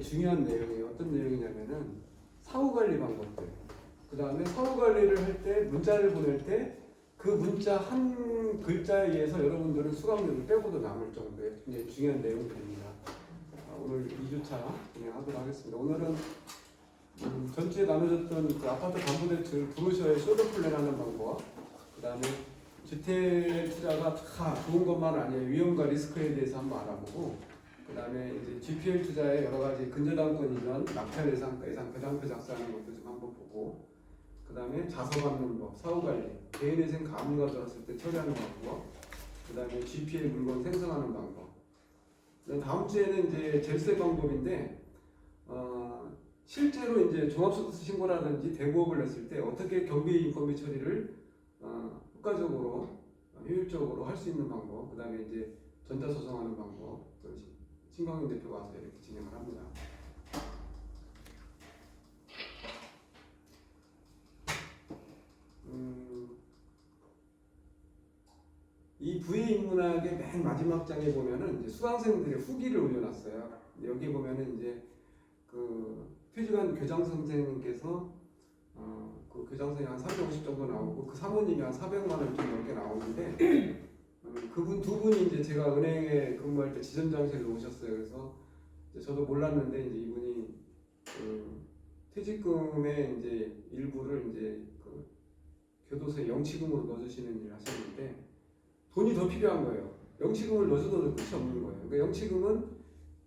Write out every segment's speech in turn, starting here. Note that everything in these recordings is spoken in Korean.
중요한 내용이 어떤 내용이냐면은 사후 관리 방법들. 그 다음에 사후 관리를 할 때 문자를 보낼 때 그 문자 한 글자에 의해서 여러분들은 수강료를 빼고도 남을 정도의 굉장히 중요한 내용들입니다. 오늘 2주차 진행하도록 하겠습니다. 오늘은 전체에 나눠졌던 그 아파트 담보대출 브로셔의 쇼더 플랜하는 방법, 그 다음에 주택 투자가 다 좋은 것만 아니에요. 위험과 리스크에 대해서 한번 알아보고, 그 다음에 이제 GPL 투자의 여러 가지 근저당권 이전, 낙찰 예상, 배당표 작성하는 것도 좀 한번 보고, 그 다음에 자서 받는 법, 사후 관리, 개인회생 가문가 들었을 때 처리하는 방법, 그 다음에 GPL 물건 생성하는 방법. 다음 주에는 이제 절세 방법인데, 실제로 이제 종합소득세 신고라든지 대부업을 냈을 때 어떻게 경비 인건비 처리를 효과적으로 효율적으로 할 수 있는 방법, 그 다음에 이제 전자소송하는 방법, 신광인 대표가 와서 이렇게 진행을 합니다. 이 부의 인문학의 맨 마지막 장에 보면은 이제 수강생들의 후기를 올려놨어요. 여기 보면은 이제 그 퇴직한 교장 선생님께서 그 교장 선생님 한 350 정도 나오고 그 사모님이 한 400만 원 좀 넘게 나오는데 그분 두 분이 이제 제가 은행에 근무할 때 지점장실에 오셨어요. 그래서 이제 저도 몰랐는데 이제 이분이 그 퇴직금의 이제 일부를 이제 그 교도소에 영치금으로 넣어주시는 일을 하셨는데 돈이 더 필요한 거예요. 영치금을 넣어줘도 끝이 없는 거예요. 그러니까 영치금은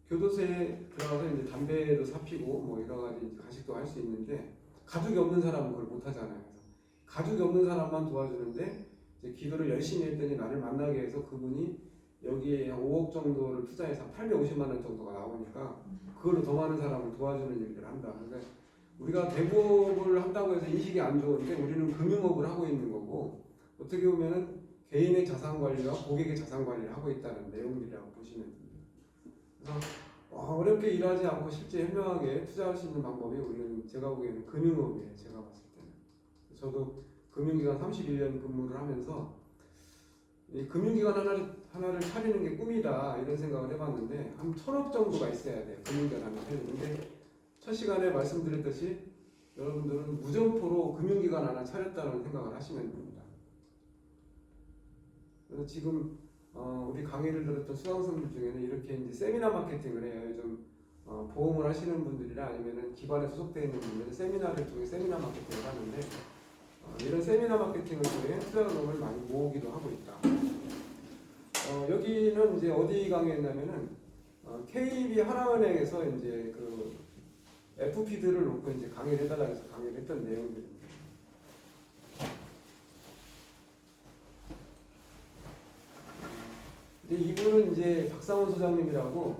교도소에 들어가서 이제 담배도 사피고 뭐 여러 가지 가식도 할 수 있는데 가족이 없는 사람은 그걸 못 하잖아요. 그래서 가족이 없는 사람만 도와주는데 이제 기도를 열심히 했더니 나를 만나게 해서 그분이 여기에 한 5억 정도를 투자해서 850만 원 정도가 나오니까 그걸로 더 많은 사람을 도와주는 일들을 한다. 그러니까 우리가 대부업을 한다고 해서 인식이 안 좋은데 우리는 금융업을 하고 있는 거고 어떻게 보면은 개인의 자산 관리와 고객의 자산 관리를 하고 있다는 내용들이라고 보시면 됩니다. 그래서 어렵게 일하지 않고 실제 현명하게 투자할 수 있는 방법이 우리는 제가 보기에는 금융업이에요. 제가 봤을 때는. 저도 금융기관 31년 근무를 하면서 이 금융기관 하나를 차리는 게 꿈이다 이런 생각을 해봤는데 한 1,000억 정도가 있어야 돼요. 금융기관 하나 차리는데 첫 시간에 말씀드렸듯이 여러분들은 무점포로 금융기관 하나 차렸다는 생각을 하시면 됩니다. 그래서 지금 우리 강의를 들었던 수강생들 중에는 이렇게 이제 세미나 마케팅을 해요. 요즘 보험을 하시는 분들이나 아니면은 기관에 소속되어 있는 분들은 세미나를 통해 세미나 마케팅을 하는데 이런 세미나 마케팅을 통해 투자금을 많이 모으기도 하고 있다. 여기는 이제 어디 강의했냐면은 KB 하나은행에서 이제 그 FP들을 놓고 이제 강의를 해달라고 해서 강의를 했던 내용들입니다. 이분은 이제 박상원 소장님이라고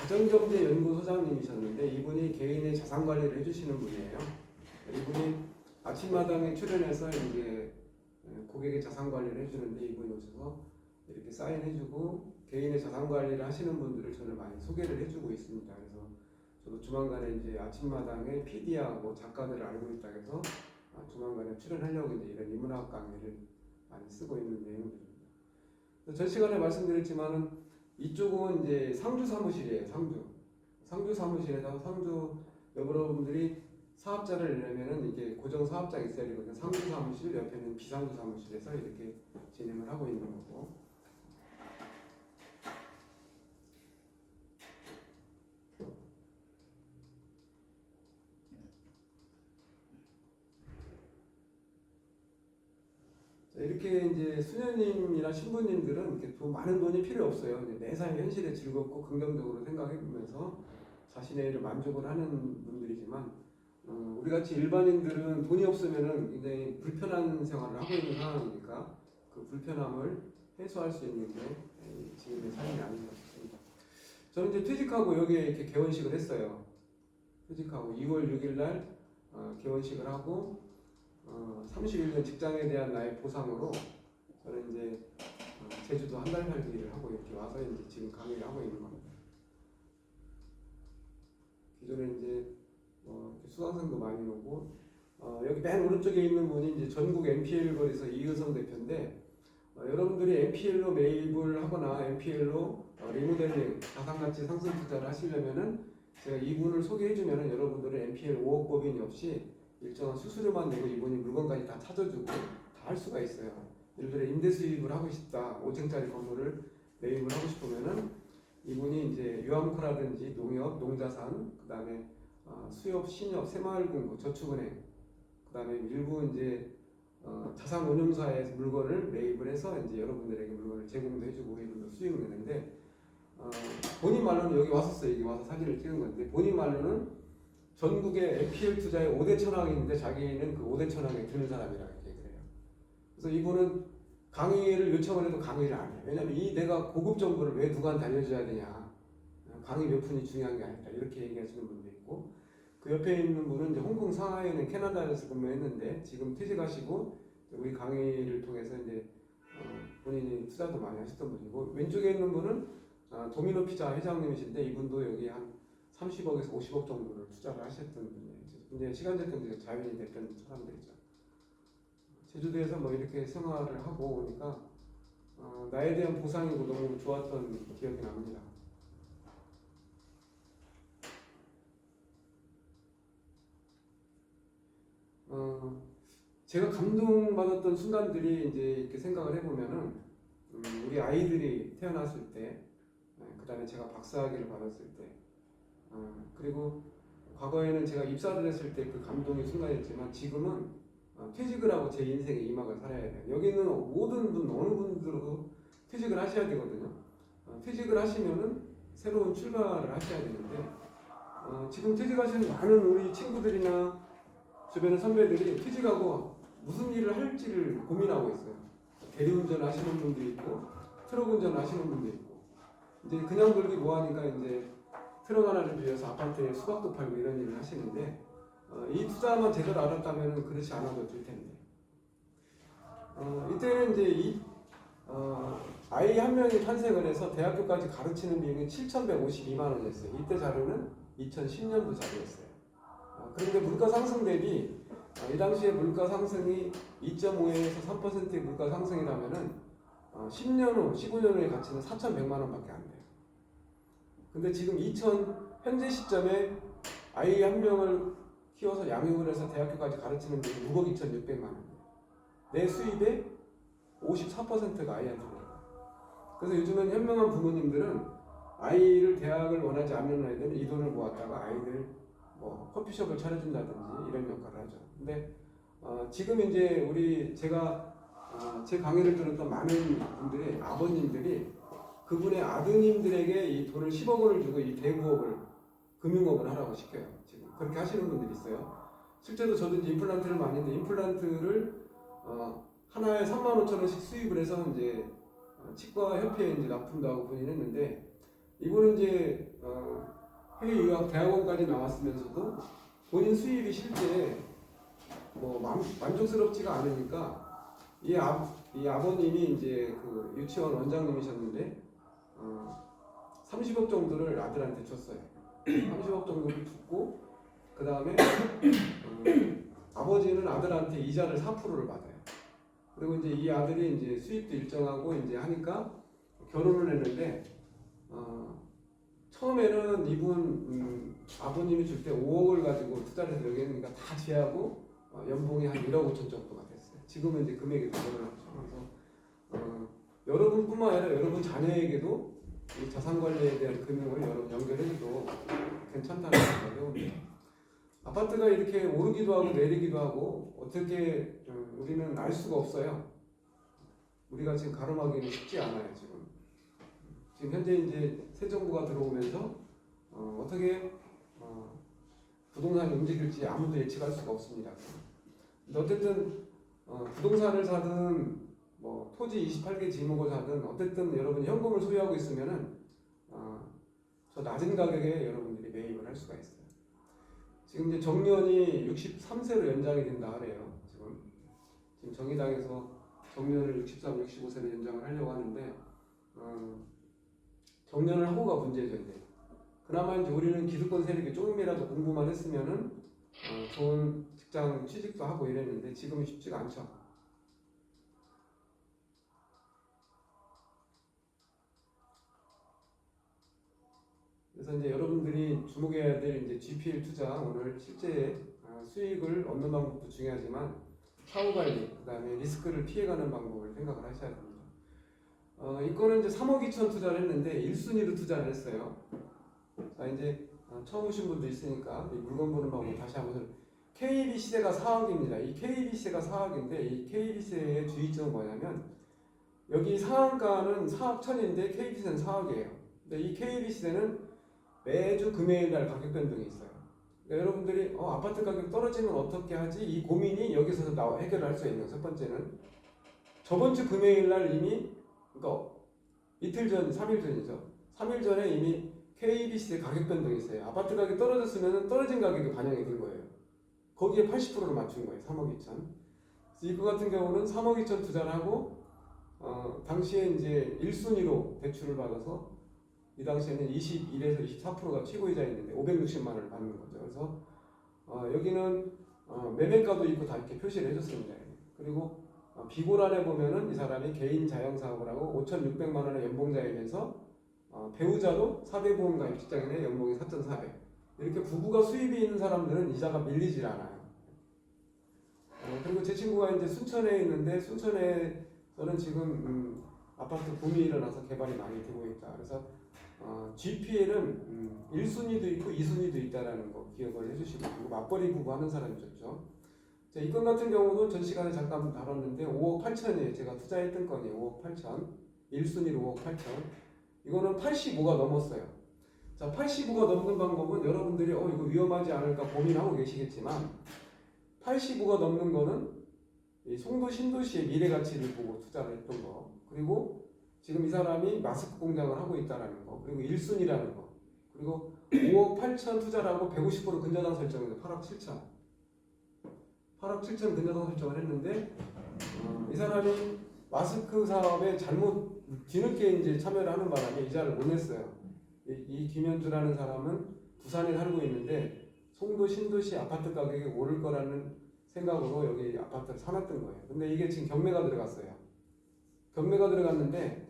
가정경제연구 소장님이셨는데 이분이 개인의 자산 관리를 해주시는 분이에요. 이분이 아침마당에 출연해서 이제 고객의 자산 관리를 해주는데 이분이 오셔서 이렇게 사인해주고 개인의 자산 관리를 하시는 분들을 저는 많이 소개를 해주고 있습니다. 그래서 저도 조만간에 이제 아침마당에 PD하고 작가들을 알고 있다 해서 조만간에 출연하려고 이제 이런 인문학 강의를 많이 쓰고 있는 내용들입니다. 전 시간에 말씀드렸지만은 이쪽은 이제 상주 사무실이에요. 상주 사무실에다가 상주 여러분들이 사업자를 내려면은 이게 고정 사업자가 있어야 되거든요. 상주 사무실 옆에는 비상주 사무실에서 이렇게 진행을 하고 있는 거고. 이렇게 이제 수녀님이나 신부님들은 이렇게 많은 돈이 필요 없어요. 매사에 현실에 즐겁고 긍정적으로 생각해보면서 자신의 일을 만족을 하는 분들이지만 우리 같이 일반인들은 돈이 없으면은 굉장히 불편한 생활을 하고 있는 상황이니까 그 불편함을 해소할 수 있는 게 지금의 삶이 아닌가 싶습니다. 저는 이제 퇴직하고 여기에 이렇게 개원식을 했어요. 퇴직하고 2월 6일 날 개원식을 하고 31년 직장에 대한 나의 보상으로 저는 이제 제주도 한 달 살기를 하고 이렇게 와서 이제 지금 강의를 하고 있는 겁니다. 기존에 이제 수강생도 많이 오고 여기 맨 오른쪽에 있는 분이 이제 전국 MPL 거래소 이은성 대표인데 여러분들이 MPL로 매입을 하거나 MPL로 리모델링 자산가치 상승 투자를 하시려면은 제가 이분을 소개해주면은 여러분들은 NPL 5억 법인이 없이 일정한 수수료만 내고 이분이 물건까지 다 찾아주고 다 할 수가 있어요. 예를 들어 임대 수입을 하고 싶다, 5층짜리 건물을 매입을 하고 싶으면은 이분이 이제 유암코라든지 농협, 농자산, 그다음에 수협, 신협, 새마을금고, 저축은행, 그다음에 일부 이제 자산운용사의 물건을 매입을 해서 이제 여러분들에게 물건을 제공도 해주고 이분도 수익을 내는데 본인 말로는 여기 왔었어요. 여기 와서 사진을 찍은 건데 본인 말로는 전국에 NPL 투자에 5대 천왕이 있는데 자기는 그 5대 천왕에 드는 사람이라고 얘기를 해요. 그래서 이분은 강의를 요청을 해도 강의를 안 해요. 왜냐면 이 내가 고급 정보를 왜 누구한테 알려줘야 되냐. 강의 몇 푼이 중요한 게 아니다. 이렇게 얘기하시는 분도 있고 그 옆에 있는 분은 이제 홍콩 상하이는 캐나다에서 근무했는데 지금 퇴직하시고 우리 강의를 통해서 이제 본인이 투자도 많이 하셨던 분이고 왼쪽에 있는 분은 도미노 피자 회장님이신데 이분도 여기 한 30억에서 50억 정도를 투자를 하셨던 분이에요. 이제 시간적 경제가 자연이 됐던 사람들이죠. 제주도에서 뭐 이렇게 생활을 하고 오니까 나에 대한 보상이고 너무 좋았던 기억이 납니다. 제가 감동받았던 순간들이 이제 이렇게 생각을 해보면은 우리 아이들이 태어났을 때, 그 다음에 제가 박사학위를 받았을 때, 그리고 과거에는 제가 입사를 했을 때 그 감동의 순간이었지만 지금은 퇴직을 하고 제 인생의 이막을 살아야 돼요. 여기는 모든 분, 어느 분들도 퇴직을 하셔야 되거든요. 퇴직을 하시면은 새로운 출발을 하셔야 되는데 지금 퇴직하시는 많은 우리 친구들이나 주변의 선배들이 퇴직하고 무슨 일을 할지를 고민하고 있어요. 대리운전 하시는 분도 있고 트럭 운전 하시는 분도 있고 이제 그냥 돌기 뭐하니까 이제 트럭 하나를 빌려서 아파트에 수박도 팔고 이런 일을 하시는데 이 투자만 제대로 알았다면 그렇지 않아도 될 텐데 이때는 이제 아이 한 명이 탄생을 해서 대학교까지 가르치는 비용이 7,152만 원이었어요. 이때 자료는 2010년도 자료였어요. 그런데 물가 상승 대비 이 당시에 물가 상승이 2.5에서 3%의 물가 상승이라면은 10년 후, 15년 후의 가치는 4,100만 원밖에 안 돼요. 근데 지금 현재 시점에 아이 한 명을 키워서 양육을 해서 대학교까지 가르치는 데 6억 2,600만 원. 내 수입의 54%가 아이한테 들어가요. 그래서 요즘은 현명한 부모님들은 아이를 대학을 원하지 않는 아이들은 이 돈을 모았다가 아이들 뭐 커피숍을 차려준다든지 이런 역할을 하죠. 근데 지금 이제 제가 제 강의를 들었던 많은 분들이 아버님들이 그분의 아드님들에게 이 돈을 10억 원을 주고 이 대부업을 금융업을 하라고 시켜요. 지금 그렇게 하시는 분들이 있어요. 실제로 저도 이제 임플란트를 많이 했는데 임플란트를 하나에 35,000원씩 수입을 해서 이제 치과 협회에 이제 납품도 하고 본인했는데 이분은 이제 해외 유학 대학원까지 나왔으면서도 본인 수입이 실제 뭐 만족스럽지가 않으니까 이 아버님이 이제 그 유치원 원장님이셨는데 30억 정도를 아들한테 줬어요. 30억 정도를 줬고 그 다음에 아버지는 아들한테 이자를 4%를 받아요. 그리고 이제 이 아들이 이제 수입도 일정하고 이제 하니까 결혼을 했는데 처음에는 이분 아버님이 줄 때 5억을 가지고 투자를 해서 여기 했으니까 다 제하고 연봉이 한 1억 5천 정도가 됐어요. 지금은 이제 금액이 더 늘어났죠. 그래서 여러분뿐만 아니라 여러분 자녀에게도 이 자산 관리에 대한 금융을 연결해줘도 괜찮다는 생각을 해봅니다. 아파트가 이렇게 오르기도 하고 내리기도 하고 어떻게 우리는 알 수가 없어요. 우리가 지금 가늠하기는 쉽지 않아요. 지금 현재 이제 새 정부가 들어오면서 어떻게 부동산이 움직일지 아무도 예측할 수가 없습니다. 근데 어쨌든 부동산을 사든 뭐 토지 28개 지목을 사든 어쨌든 여러분이 현금을 소유하고 있으면은 저 낮은 가격에 여러분들이 매입을 할 수가 있어요. 지금 이제 정년이 63세로 연장이 된다 하래요. 지금 정의당에서 정년을 63, 65세로 연장을 하려고 하는데 정년을 하고가 문제죠. 이제 그나마 이제 우리는 기득권 세력이 조금이라도 공부만 했으면은 좋은 직장 취직도 하고 이랬는데 지금은 쉽지가 않죠. 그래서 이제 여러분들이 주목해야 될 이제 GPL 투자 오늘 실제 수익을 얻는 방법도 중요하지만 사후관리, 그다음에 리스크를 피해가는 방법을 생각을 하셔야 됩니다. 이거는 이제 3억 2천 투자를 했는데 1순위로 투자를 했어요. 자 이제 처음 오신 분도 있으니까 이 물건 보는 방법 다시 한번. KB 시세가 4억입니다. 이 KB 시세가 4억인데 이 KB 시세의 주의점은 뭐냐면 여기 상한가는 4억 1천인데 KB 시세는 4억이에요. 근데 이 KB 시세는 매주 금요일 날 가격 변동이 있어요. 그러니까 여러분들이 아파트 가격 떨어지면 어떻게 하지? 이 고민이 여기서 해결을 할 수 있는 첫 번째는 저번 주 금요일 날 이미 그러니까 이틀 전, 3일 전이죠. 3일 전에 이미 KBC의 가격 변동이 있어요. 아파트 가격이 떨어졌으면 떨어진 가격이 반영이 된 거예요. 거기에 80%를 맞춘 거예요. 3억 2천. 이거 같은 경우는 3억 2천 투자를 하고 당시에 이제 1순위로 대출을 받아서 이 당시에는 21에서 24%가 최고이자였는데 560만 원을 받는 거죠. 그래서 여기는 매매가도 있고 다 이렇게 표시를 해줬습니다. 그리고 비고란에 보면은 이 사람이 개인 자영 사업을 하고 5,600만 원의 연봉자이면서 배우자도 4대 보험 가입 직장인의 연봉이 4,400. 이렇게 부부가 수입이 있는 사람들은 이자가 밀리질 않아요. 그리고 제 친구가 이제 순천에 있는데 순천에서는 지금 아파트 붐이 일어나서 개발이 많이 되고 있다. 그래서 GPL은 1순위도 있고 2순위도 있다라는 거 기억을 해주시고, 그리고 맞벌이 부부 하는 사람이 좋죠. 자, 이 건 같은 경우도 전 시간에 잠깐 다뤘는데 5억 8천이에요. 제가 투자했던 건이 5억 8천. 1순위로 5억 8천. 이거는 85가 넘었어요. 자, 85가 넘는 방법은 여러분들이 이거 위험하지 않을까 고민하고 계시겠지만 85가 넘는 거는 이 송도 신도시의 미래 가치를 보고 투자를 했던 거, 그리고 지금 이 사람이 마스크 공장을 하고 있다라는 거, 그리고 1순위라는 거, 그리고 5억 8천 투자를 하고 150% 근저당 설정해서 8억 7천 8억 7천 근저당 설정을 했는데 이 사람이 마스크 사업에 잘못 뒤늦게 이제 참여를 하는 바람에 이자를 못 냈어요. 이 김현주라는 사람은 부산에 살고 있는데 송도 신도시 아파트 가격이 오를 거라는 생각으로 여기 아파트를 사놨던 거예요. 근데 이게 지금 경매가 들어갔어요. 경매가 들어갔는데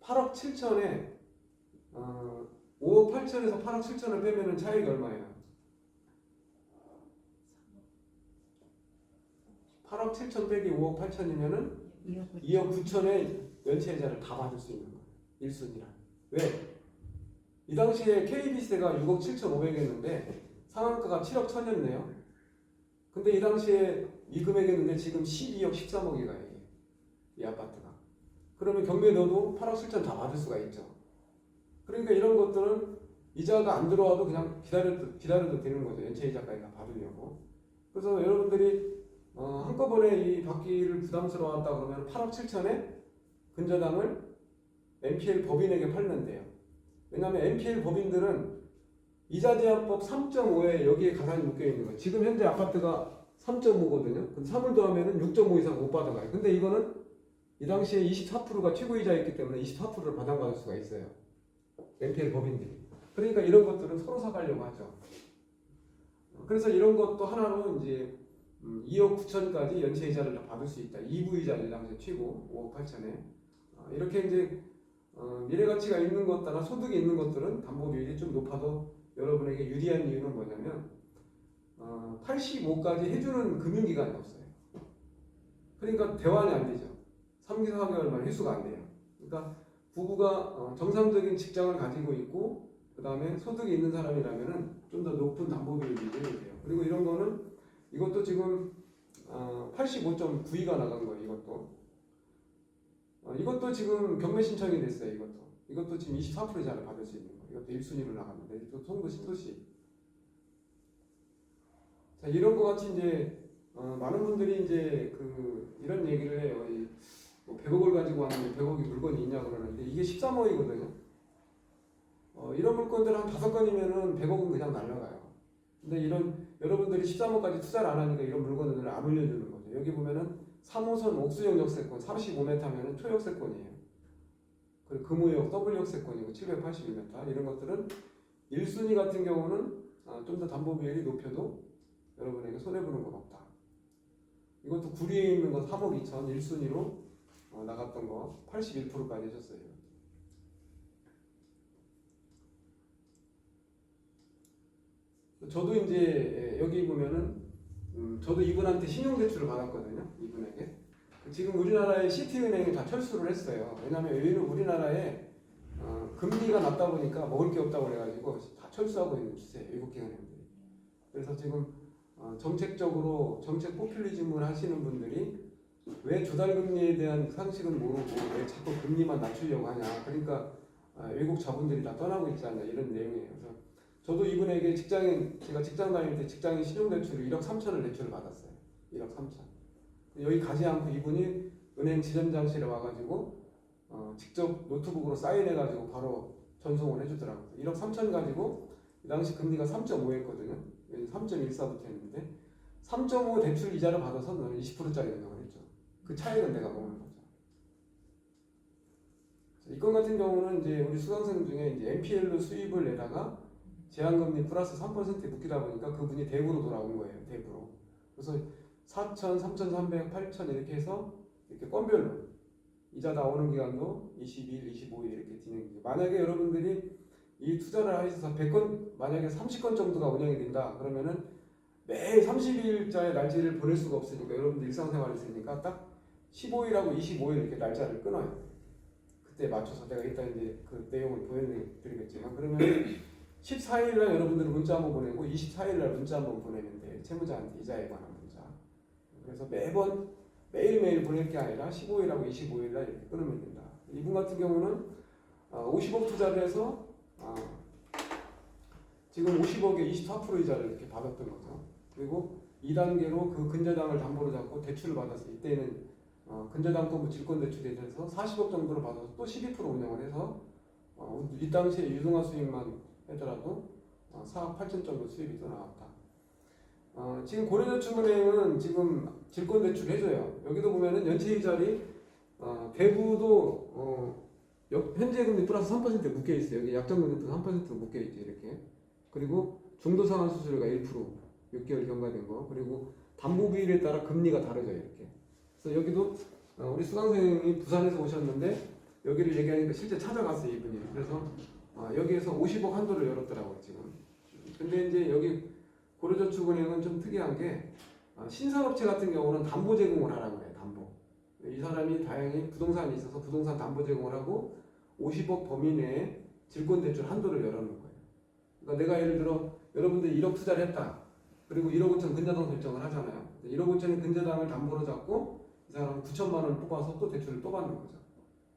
8억 7천에 5억 8천에서 8억 7천을 빼면은 차익이 얼마예요? 8억 7천 빼기 5억 8천이면은 2억 9천의 연체이자를 다 받을 수 있는 거예요. 1순위라. 왜? 이 당시에 KB세가 6억 7천 5백이었는데 상한가가 7억 1천이었네요. 근데 이 당시에 이 금액이었는데 지금 12억 13억이가 이 아파트가. 그러면 경매에 넣어도 8억 7천 다 받을 수가 있죠. 그러니까 이런 것들은 이자가 안 들어와도 그냥 기다려도 되는 거죠. 연체이자까지 다 받으려고. 그래서 여러분들이 한꺼번에 이 받기를 부담스러웠다 그러면 8억 7천에 근저당을 NPL 법인에게 팔면 돼요. 왜냐하면 NPL 법인들은 이자제한법 3.5에 여기에 가산이 묶여있는 거예요. 지금 현재 아파트가 3.5거든요. 근데 3을 더하면 6.5 이상 못 받아가요. 근데 이거는 이 당시에 24%가 최고이자였기 때문에 24%를 받아받을 수가 있어요. NPL 법인들이. 그러니까 이런 것들은 서로 사가려고 하죠. 그래서 이런 것도 하나로 이제 2억 9천까지 연체이자를 다 받을 수 있다. 2부이자를 당시 최고 5억 8천에 이렇게 이제 미래가치가 있는 것보다 소득이 있는 것들은 담보비율이 좀 높아도 여러분에게 유리한 이유는 뭐냐면 85까지 해주는 금융기관이 없어요. 그러니까 대환이 안 되죠. 3개월, 4개월만 회수가 안 돼요. 그러니까 부부가 정상적인 직장을 가지고 있고 그 다음에 소득이 있는 사람이라면 좀 더 높은 담보비율이 돼요. 그리고 이런 거는 이것도 지금 85.92가 나간 거예요. 이것도 지금 경매 신청이 됐어요. 이것도 지금 24% 이자를 받을 수 있는 거예요. 이것도 1순위로 나갔는데 이것도 송도 신도시. 자, 이런 거 같이 이제 많은 분들이 이제 이런 얘기를 해요. 100억을 가지고 왔는데 100억이 물건이 있냐 그러는데 이게 13억이거든요. 이런 물건들 한 5건이면은 100억은 그냥 날라가요. 근데 여러분들이 13억까지 투자를 안 하니까 이런 물건들을 안 올려주는 거죠. 여기 보면은 3호선 옥수역 역세권 35m면은 초역세권이에요. 그리고 금호역 더블 역세권이고 781m. 이런 것들은 1순위 같은 경우는 좀 더 담보비율이 높여도 여러분에게 손해보는 건 없다. 이것도 구리에 있는 거 3억 2천 1순위로 나갔던 거 81%까지 해줬어요. 저도 이제 여기 보면은 저도 이분한테 신용대출을 받았거든요. 이분에게. 지금 우리나라의 시티은행이 다 철수를 했어요. 왜냐하면 우리나라에 금리가 낮다 보니까 먹을 게 없다고 그래가지고 다 철수하고 있는 추세예요. 외국 기관들이. 그래서 지금 정책적으로 정책 포퓰리즘을 하시는 분들이 왜 조달금리에 대한 상식은 모르고 왜 자꾸 금리만 낮추려고 하냐. 그러니까 외국 자본들이 다 떠나고 있지 않냐 이런 내용이에요. 그래서 저도 이분에게 제가 직장 다닐 때 직장인 신용대출을 1억 3천을 대출을 받았어요. 1억 3천. 여기 가지 않고 이분이 은행 지점장실에 와가지고 직접 노트북으로 사인해가지고 바로 전송을 해주더라고요. 1억 3천 가지고 이 당시 금리가 3.5였거든요. 3.14부터 했는데 3.5 대출 이자를 받아서 너는 20%짜리 운영을 했죠. 그 차이는 내가 먹는 거죠. 이 건 같은 경우는 이제 우리 수강생 중에 이제 NPL로 수입을 내다가 제한금리 플러스 3% 묶이다 보니까 그분이 대부로 돌아온 거예요. 대부로. 그래서 4천, 3,300, 8천 이렇게 해서 이렇게 건별로 이자 나오는 기간도 20일, 25일 이렇게 진행돼요. 만약에 여러분들이 이 투자를 하셔서 100건, 만약에 30건 정도가 운영이 된다 그러면은 매일 30일자의 날짜를 보낼 수가 없으니까 여러분들 일상생활이 있으니까 딱 15일하고 25일 이렇게 날짜를 끊어요. 그때 맞춰서 내가 이따 이제 그 내용을 보여드리겠지만 그러면 14일날 여러분들은 문자 한번 보내고 24일날 문자 한번 보내면 돼요. 채무자한테 이자에 관한 문자. 그래서 매일매일 보낼 게 아니라 15일하고 25일날 이렇게 끊으면 된다. 이분 같은 경우는 50억 투자를 해서 지금 50억에 24% 이자를 이렇게 받았던 거죠. 그리고 2단계로 그 근저당을 담보로 잡고 대출을 받았어요. 이때는 근저당 또뭐 질권대출에 대해서 40억 정도를 받아서 또 12% 운영을 해서 이 당시에 유동화 수익만 하더라도 4억 8천 정도 수입이 또 나왔다. 지금 고려저축은행은 지금 질권대출 해줘요. 여기도 보면은 연체이자리 대부도 현재 금리 플러스 3% 묶여 있어요. 여기 약정금리 플러스 3% 묶여 있죠. 이렇게. 그리고 중도상환 수수료가 1% 6개월 경과된 거. 그리고 담보비율에 따라 금리가 다르죠. 이렇게. 그래서 여기도 우리 수강생이 부산에서 오셨는데 여기를 얘기하니까 실제 찾아갔어요. 이분이. 그래서 여기에서 50억 한도를 열었더라고요. 지금. 근데 이제 여기 고려저축은행은 좀 특이한 게 신산업체 같은 경우는 담보 제공을 하라고 해요. 담보. 이 사람이 다행히 부동산이 있어서 부동산 담보 제공을 하고 50억 범위 내에 질권대출 한도를 열어놓은 거예요. 그러니까 내가 예를 들어 여러분들이 1억 투자를 했다. 그리고 1억 5천 근저당 설정을 하잖아요. 1억 5천의 근저당을 담보로 잡고 이 사람은 9천만 원을 뽑아서 또 대출을 또 받는 거죠.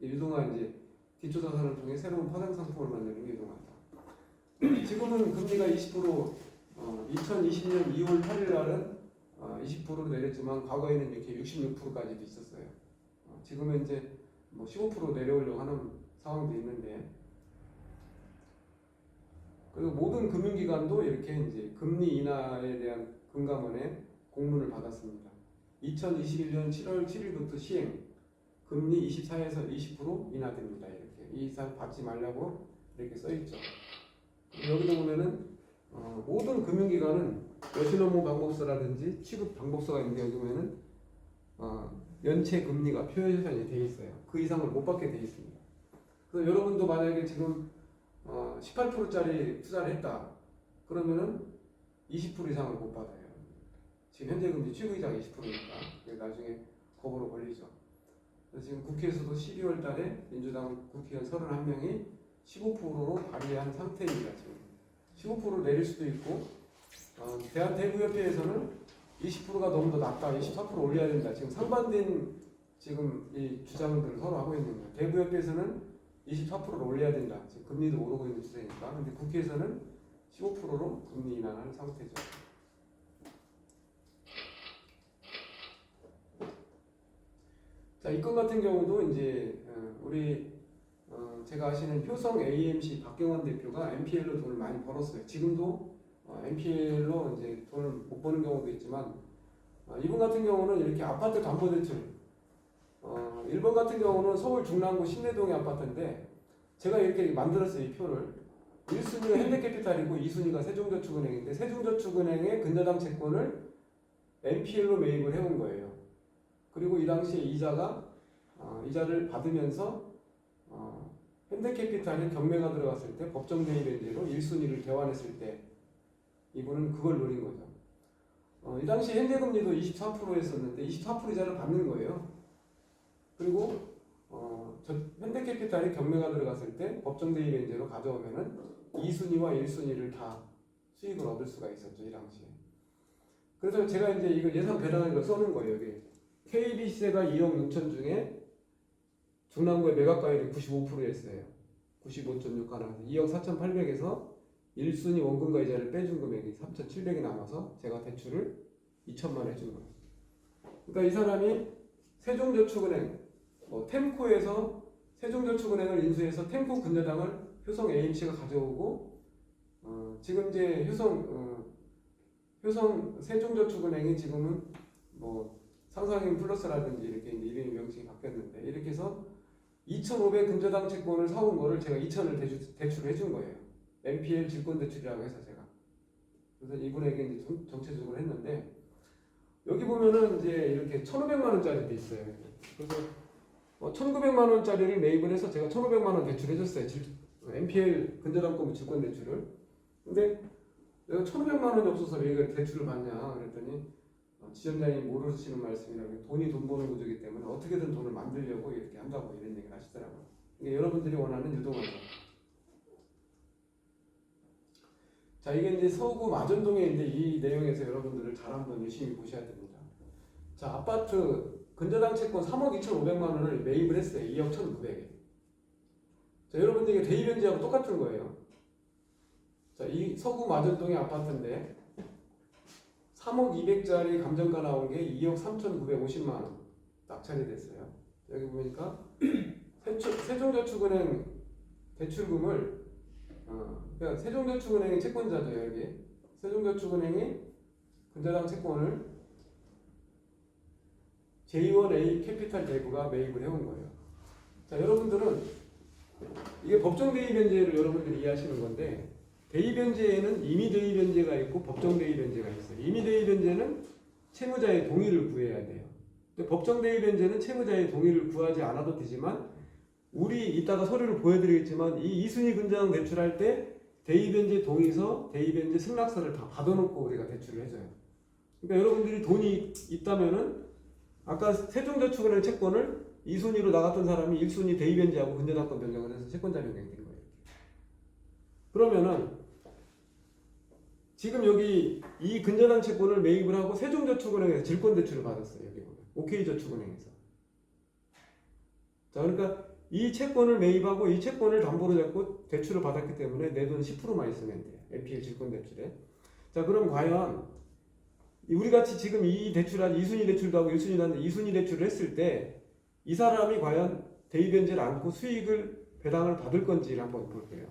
유동화 이제 기초자산을 통해 새로운 파생 상품을 만드는 게 유동화다. 지금은 금리가 20% 2020년 2월 8일 날은 20%로 내렸지만 과거에는 이렇게 66%까지도 있었어요. 지금은 이제 뭐 15% 내려오려고 하는 상황도 있는데 그리고 모든 금융기관도 이렇게 이제 금리 인하에 대한 금감원의 공문을 받았습니다. 2021년 7월 7일부터 시행 금리 24에서 20% 인하됩니다. 이렇게 이 이상 받지 말라고 이렇게 써있죠. 여기도 보면은 모든 금융기관은 여신업무 방법서라든지 취급 방법서가 있는데 여기 보면은 연체 금리가 표현이 되어 있어요. 그 이상을 못 받게 되어 있습니다. 그래서 여러분도 만약에 지금 18%짜리 투자를 했다 그러면은 20% 이상을 못 받아요. 지금 현재 금리 최고이자가 20%니까 나중에 거부로 걸리죠. 그래서 지금 국회에서도 12월 달에 민주당 국회의원 31명이 15%로 발의한 상태입니다. 지금 15% 내릴 수도 있고 대한대구협회에서는 20%가 너무 더 낮다, 24% 올려야 된다. 지금 상반된 지금 이 주장들을 서로 하고 있는 거예요. 대구협회에서는 24%를 올려야 된다. 지금 금리도 오르고 있는 추세니까. 근데 국회에서는 15%로 금리 인하하는 상태죠. 자, 이 건 같은 경우도 이제 우리 제가 아시는 효성 AMC 박경원 대표가 NPL로 돈을 많이 벌었어요. 지금도 NPL로 이제 돈을 못 버는 경우도 있지만 이분 같은 경우는 이렇게 아파트 담보대출 1번 같은 경우는 서울 중랑구 신내동의 아파트인데 제가 이렇게 만들었어요. 이 표를 1순위가 현대캐피탈이고 2순위가 세종저축은행인데 세종저축은행의 근저당 채권을 NPL로 매입을 해온 거예요. 그리고 이 당시에 이자를 받으면서 현대캐피탈이 경매가 들어갔을 때 법정 대리벤제로 1순위를 대환했을 때 이분은 그걸 노린 거죠. 이 당시 현재금리도 24%였었는데 24% 이자를 받는 거예요. 그리고 현대캐피탈이 경매가 들어갔을 때 법정 대위 변제로 가져오면은 2순위와 1순위를 다 수익을 얻을 수가 있었죠, 이 당시에. 그래서 제가 이제 이거 예산 배당을 써는 거예요. 여기 KB세가 2억 6천 중에 중랑구의 매각가율이 95%였어요. 95.6 가나서 2억 4,800에서 1순위 원금과 이자를 빼준 금액이 3,700이 남아서 제가 대출을 2천만 원 해준 거예요. 그러니까 이 사람이 세종저축은행, 템코에서 세종저축은행을 인수해서 템코 근저당을 효성 AMC가 가져오고 지금 이제 효성 세종저축은행이 지금은 뭐 상상인 플러스라든지 이렇게 이제 이름이 명칭이 바뀌었는데 이렇게 해서 2,500 근저당 채권을 사온 거를 제가 2,000을 대출을 해준 거예요. NPL 질권 대출이라고 해서 제가. 그래서 이분에게 이제 정체적으로 했는데 여기 보면은 이제 이렇게 1,500만 원짜리도 있어요. 그래서 1,900만 원짜리를 매입을 해서 제가 1,500만 원 대출해줬어요. NPL 근저당권 질권 대출을. 근데 내가 1,500만 원이 없어서 왜 이걸 대출을 받냐 그랬더니 지점장이 모르시는 말씀이라고 돈이 돈 버는 구조이기 때문에 어떻게든 돈을 만들려고 이렇게 한다고 이런 얘기를 하시더라고요. 이게 여러분들이 원하는 유동화죠. 자, 이게 이제 서구 마전동에 있는데 이 내용에서 여러분들을 잘 한번 열심히 보셔야 됩니다. 자, 아파트 근저당 채권 3억 2,500만 원을 매입을 했어요. 2억 1,900에. 자, 여러분들 이게 대입변제하고 똑같은 거예요. 자, 이 서구 마전동의 아파트인데 3억 200짜리 감정가 나온 게 2억 3,950만 원 낙찰이 됐어요. 여기 보니까 세종저축은행 대출금을 그러니까 세종저축은행이 채권자죠. 여기 세종저축은행이 근저당 채권을 J1A 캐피탈 대부가 매입을 해온 거예요. 자, 여러분들은 이게 법정 대위 변제를 여러분들이 이해하시는 건데 대위 변제에는 임의 대위 변제가 있고 법정 대위 변제가 있어요. 임의 대위 변제는 채무자의 동의를 구해야 돼요. 근데 법정 대위 변제는 채무자의 동의를 구하지 않아도 되지만 우리 이따가 서류를 보여드리겠지만 이 2순위 근저당 대출할 때 대위 변제 동의서, 대위 변제 승낙서를 다 받아놓고 우리가 대출을 해줘요. 그러니까 여러분들이 돈이 있다면은 아까 세종저축은행 채권을 2순위로 나갔던 사람이 1순위 대위 변제하고 근저당권 변경을 해서 채권자 변경이 된 거예요. 그러면은 지금 여기 이 근저당 채권을 매입을 하고 세종저축은행에서 질권 대출을 받았어요. 여기 보면 OK저축은행에서. 자, 그러니까 이 채권을 매입하고 이 채권을 담보로 잡고 대출을 받았기 때문에 내 돈 10%만 있으면 돼요. NPL 질권 대출에. 자, 그럼 과연 우리 같이 지금 이 대출한 2순위 대출도 하고 1순위 하는데 2순위 대출을 했을 때 이 사람이 과연 대위 변제를 안고 수익을 배당을 받을 건지를 한번 볼게요.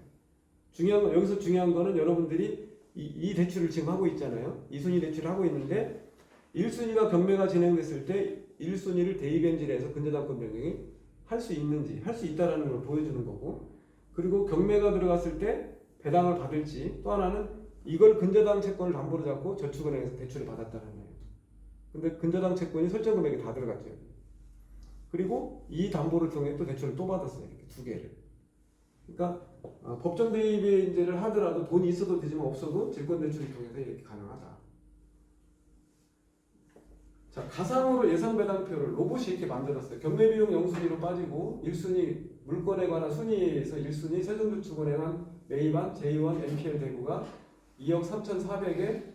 여기서 중요한 거는 여러분들이 이 대출을 지금 하고 있잖아요. 2순위 대출을 하고 있는데 1순위가 경매가 진행됐을 때 1순위를 대위 변제를 해서 근저당권 변경이 할 수 있는지, 할 수 있다라는 걸 보여주는 거고, 그리고 경매가 들어갔을 때 배당을 받을지, 또 하나는 이걸 근저당 채권을 담보로 잡고 저축은행에서 대출을 받았다는 거예요. 근데 근저당 채권이 설정 금액이 다 들어갔죠. 그리고 이 담보를 통해 또 대출을 또 받았어요. 이렇게 두 개를. 그러니까 법정 대위 변제를 하더라도 돈이 있어도 되지만 없어도 질권 대출을 통해서 이렇게 가능하다. 자, 가상으로 예상 배당표를 로봇이 이렇게 만들었어요. 경매 비용 0순위로 빠지고 1순위 물건에 관한 순위에서 1순위 세종저축은행은 매입한 J1 NPL 대구가 2억 3,400에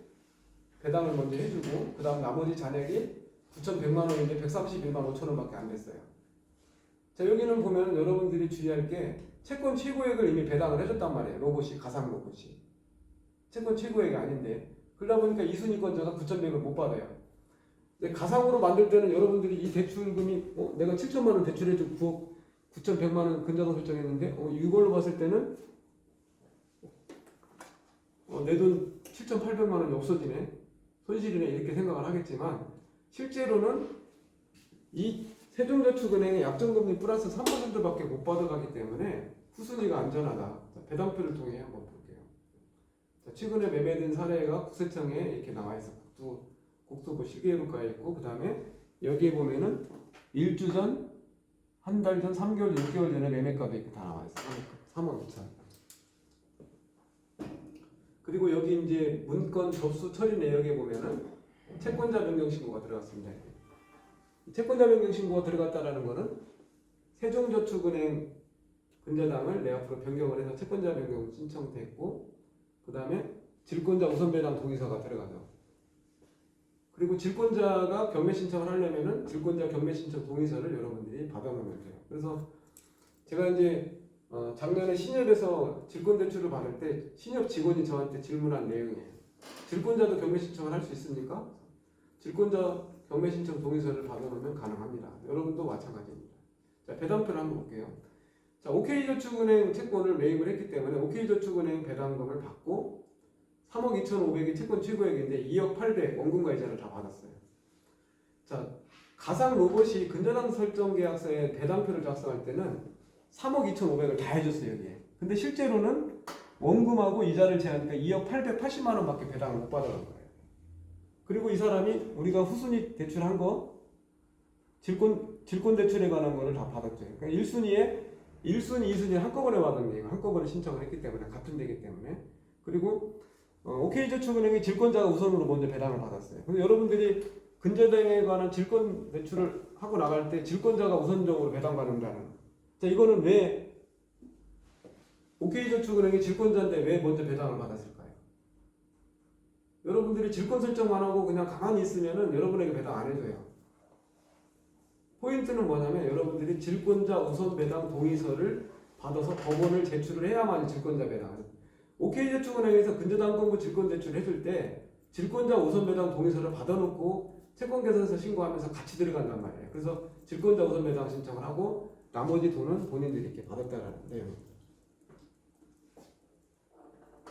배당을 먼저 해주고 그 다음 나머지 잔액이 9,100만 원인데 131만 5천 원밖에 안 됐어요. 자, 여기는 보면 여러분들이 주의할 게 채권 최고액을 이미 배당을 해줬단 말이에요. 로봇이, 가상 로봇이. 채권 최고액이 아닌데 그러다 보니까 2순위권자가 9,100을 못 받아요. 근데 가상으로 만들 때는 여러분들이 이 대출금이 내가 7천만 원 대출해주고 9억 9,100만 원 근저당 설정했는데 이걸로 봤을 때는 내 돈 7,800만 원이 없어지네, 손실이네, 이렇게 생각을 하겠지만 실제로는 이 세종저축은행의 약정금리 플러스 3%밖에 못 받아가기 때문에 후순위가 안전하다. 자, 배당표를 통해 한번 볼게요. 자, 최근에 매매된 사례가 국세청에 이렇게 나와 있어. 국토부 실기예보가에 있고, 그 다음에 여기에 보면은 1주 전, 한 달 전, 3개월, 6개월 전에 매매가도 이렇게 다 나와 있어. 3억 2천. 그리고 여기 이제 문건 접수 처리 내역에 보면은 채권자 변경 신고가 들어갔습니다. 이 채권자 변경 신고가 들어갔다라는 거는 세종저축은행 근저당을 내 앞으로 변경을 해서 채권자 변경 신청됐고, 그 다음에 질권자 우선 배당 동의서가 들어가죠. 그리고 질권자가 경매 신청을 하려면은 질권자 경매 신청 동의서를 여러분들이 받아놓으면 돼요. 그래서 제가 이제 작년에 신협에서 질권 대출을 받을 때 신협 직원이 저한테 질문한 내용이에요. 질권자도 경매 신청을 할 수 있습니까? 질권자 경매 신청 동의서를 받아놓으면 가능합니다. 여러분도 마찬가지입니다. 자, 배당표를 한번 볼게요. 자, OK저축은행 채권을 매입을 했기 때문에 OK저축은행 배당금을 받고 3억 2,500이 채권 취고액인데 2억 800 원금과 이자를 다 받았어요. 자, 가상 로봇이 근저당 설정 계약서에 배당표를 작성할 때는 3억 2,500을 다 해줬어요, 여기에. 근데 실제로는 원금하고 이자를 제하니까 2억 880만 원밖에 배당을 못 받아간 거예요. 그리고 이 사람이 우리가 후순위 대출한 거 질권 대출에 관한 거를 다 받았죠. 그러니까 1순위, 2순위 한꺼번에 받은 거예요. 한꺼번에 신청을 했기 때문에, 같은 데기 때문에. 그리고 OK저축은행이 질권자가 우선으로 먼저 배당을 받았어요. 그래서 여러분들이 근저당에 관한 질권 대출을 하고 나갈 때 질권자가 우선적으로 배당받는다는. 자, 이거는 왜 OK저축은행이 질권자인데 왜 먼저 배당을 받았을까요? 여러분들이 질권 설정만 하고 그냥 가만히 있으면은 여러분에게 배당 안 해줘요. 포인트는 뭐냐면 여러분들이 질권자 우선 배당 동의서를 받아서 법원을 제출을 해야만 질권자 배당을. OK저축은행에서 근저당권부 질권 대출을 해줄 때 질권자 우선 배당 동의서를 받아놓고 채권계산서 신고하면서 같이 들어간단 말이에요. 그래서 질권자 우선 배당 신청을 하고 나머지 돈은 본인들이 이렇게 받았다라는 내용입니다.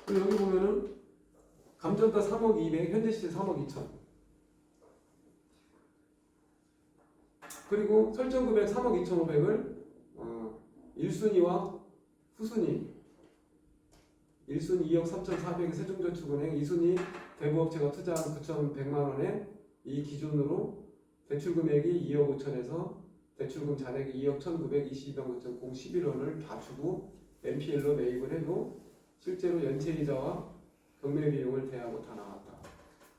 그리고 여기 보면은 감정가 3억 200, 현재 시세 3억 2천. 그리고 설정 금액 3억 2,500을 1순위와 후순위 1순위 2억 3,400의 세종저축은행, 2순위 대부업체가 투자한 9,100만 원에 이 기준으로 대출 금액이 2억 5천에서 대출금 잔액이 2억 1,922억 9,011원을 다 주고 NPL로 매입을 해도 실제로 연체이자와 경매 비용을 대하고 다 나왔다.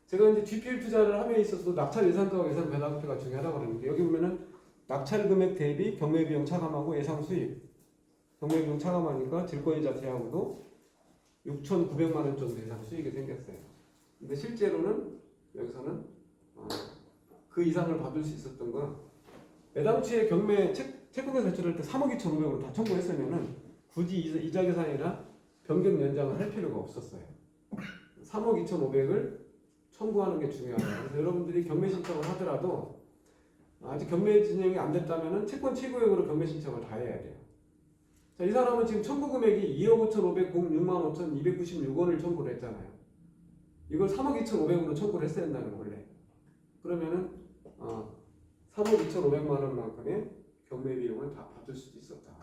제가 이제 GPL 투자를 함에 있어서 낙찰 예상가와 예상 배당표가 중요하다고 그러는데 여기 보면은 낙찰 금액 대비 경매 비용 차감하고 예상 수입 경매 비용 차감하니까 질권이자 대하고도 6,900만 원 정도 이상 수익이 생겼어요. 근데 실제로는 여기서는 그 이상을 받을 수 있었던 건 애당초에 경매 채권에서 대출할 때 3억 2,500으로 다 청구했으면은 굳이 이자 계산이나 변경 연장을 할 필요가 없었어요. 3억 2,500을 청구하는 게 중요하다. 그래서 여러분들이 경매 신청을 하더라도 아직 경매 진행이 안 됐다면은 채권 최고액으로 경매 신청을 다 해야 돼요. 자, 이 사람은 지금 청구 금액이 2억 5,500, 6만 5,296원을 청구를 했잖아요. 이걸 3억 2,500으로 청구를 했어야 된다는 거 원래. 그러면은 3억 2,500만 원만큼의 경매 비용을 다 받을 수도 있었다.